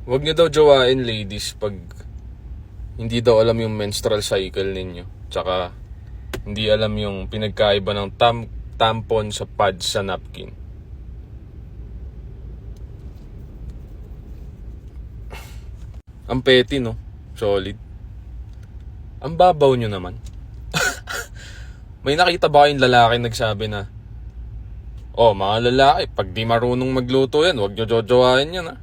Huwag niyo daw jowain, ladies, pag hindi daw alam yung menstrual cycle ninyo. Tsaka hindi alam yung pinagkaiba ng tampon sa pad sa napkin. Ang petty, no? Solid. Ang babaw nyo naman. May nakita ba kayong lalaki nagsabi na, "Oh, mga lalaki, pag di marunong magluto yan, huwag nyo jojowain yan, ha?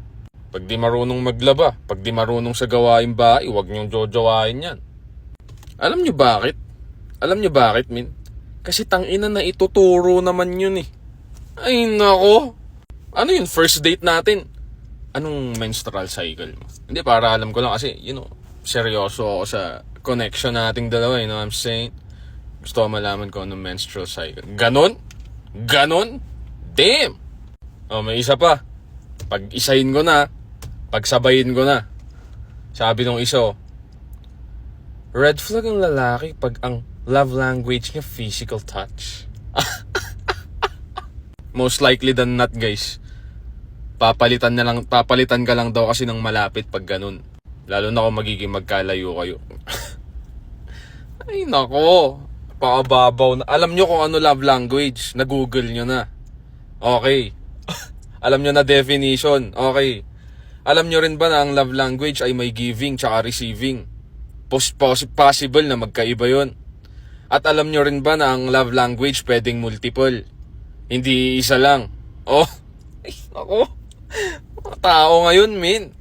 Pag di marunong maglaba, pag di marunong sa gawaing bahay, huwag nyo jojowain yan." Alam nyo bakit? Alam nyo bakit, min? Kasi tangina na ituturo naman yun, eh. Ay, nako. Ano yun, first date natin? Anong menstrual cycle mo? Hindi, para alam ko lang kasi, seryoso ako sa connection nating dalawa, you know what I'm saying? Gusto ko malaman ko anong menstrual cycle. Ganon? Ganon? Damn! Oh, may isa pa. Pag-isahin ko na, pagsabayin ko na. Sabi nung isa, red flag ang lalaki pag ang love language niya physical touch. Most likely than not, guys. Papalitan ka lang daw kasi ng malapit pag ganun. Lalo na kung magiging magkalayo kayo. Ay, nako. Pakababaw na. Alam nyo kung ano love language. Na-google nyo na. Okay. Alam nyo na definition. Okay. Alam nyo rin ba na ang love language ay may giving tsaka receiving? Possible na magkaiba yon. At alam nyo rin ba na ang love language pwedeng multiple? Hindi isa lang. Oh. Ay, nako. Mga tao ngayon, min.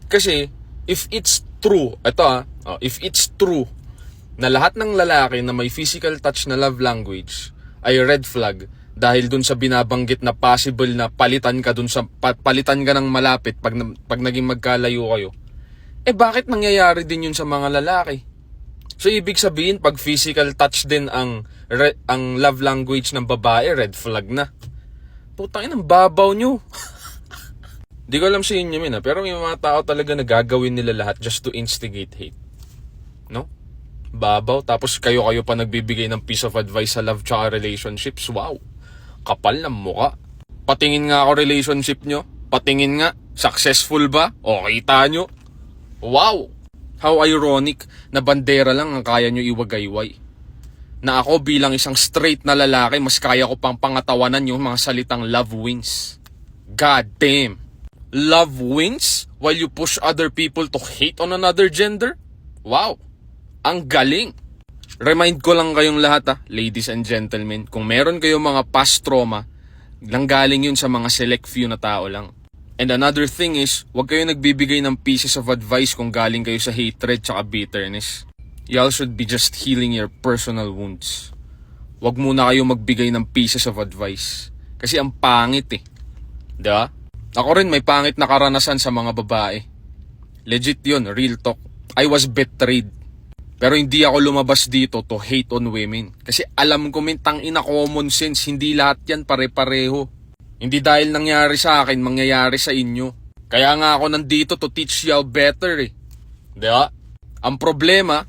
Kasi, if it's true, if it's true, na lahat ng lalaki na may physical touch na love language ay red flag dahil dun sa binabanggit na possible na palitan ka ng malapit pag naging magkalayo kayo, bakit nangyayari din yun sa mga lalaki? So, ibig sabihin, pag physical touch din ang love language ng babae, red flag na. Putangin, ang babaw nyo. Di ko alam sa inyo, pero may mga tao talaga na gagawin nila lahat just to instigate hate. No? Babaw, tapos kayo pa nagbibigay ng piece of advice sa love tsaka relationships. Wow, kapal ng muka. Patingin nga ako relationship nyo. Patingin nga, successful ba? O kita nyo? Wow, how ironic na bandera lang ang kaya nyo iwagayway. Na ako bilang isang straight na lalaki, mas kaya ko pang pangatawanan yung mga salitang love wins. God damn. Love wins while you push other people to hate on another gender? Wow, ang galing. Remind ko lang kayong lahat, ladies and gentlemen, kung meron kayong mga past trauma, nanggaling yun sa mga select few na tao lang. And another thing is, huwag kayo nagbibigay ng pieces of advice kung galing kayo sa hatred tsaka bitterness. Y'all should be just healing your personal wounds. Huwag muna kayo magbigay ng pieces of advice. Kasi ang pangit, eh. Diba? Ako rin may pangit na karanasan sa mga babae. Legit yun, real talk. I was betrayed. Pero hindi ako lumabas dito to hate on women. Kasi alam ko, tangina common sense, hindi lahat yan pare-pareho. Hindi dahil nangyari sa akin, mangyayari sa inyo. Kaya nga ako nandito to teach y'all better, eh. Diba? Ang problema,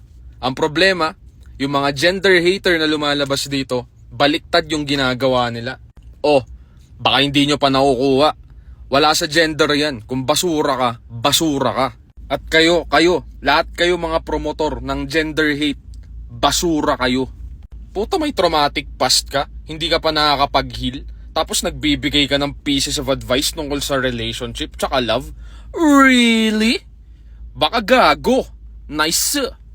yung mga gender hater na lumalabas dito, baliktad yung ginagawa nila. Oh, baka hindi nyo pa nakukuha. Wala sa gender yan. Kung basura ka, basura ka. At kayo, lahat kayo mga promotor ng gender hate, basura kayo. Puta, may traumatic past ka, hindi ka pa nakakapag-heal, tapos nagbibigay ka ng pieces of advice tungkol sa relationship tsaka love? Really? Baka gago. Nice.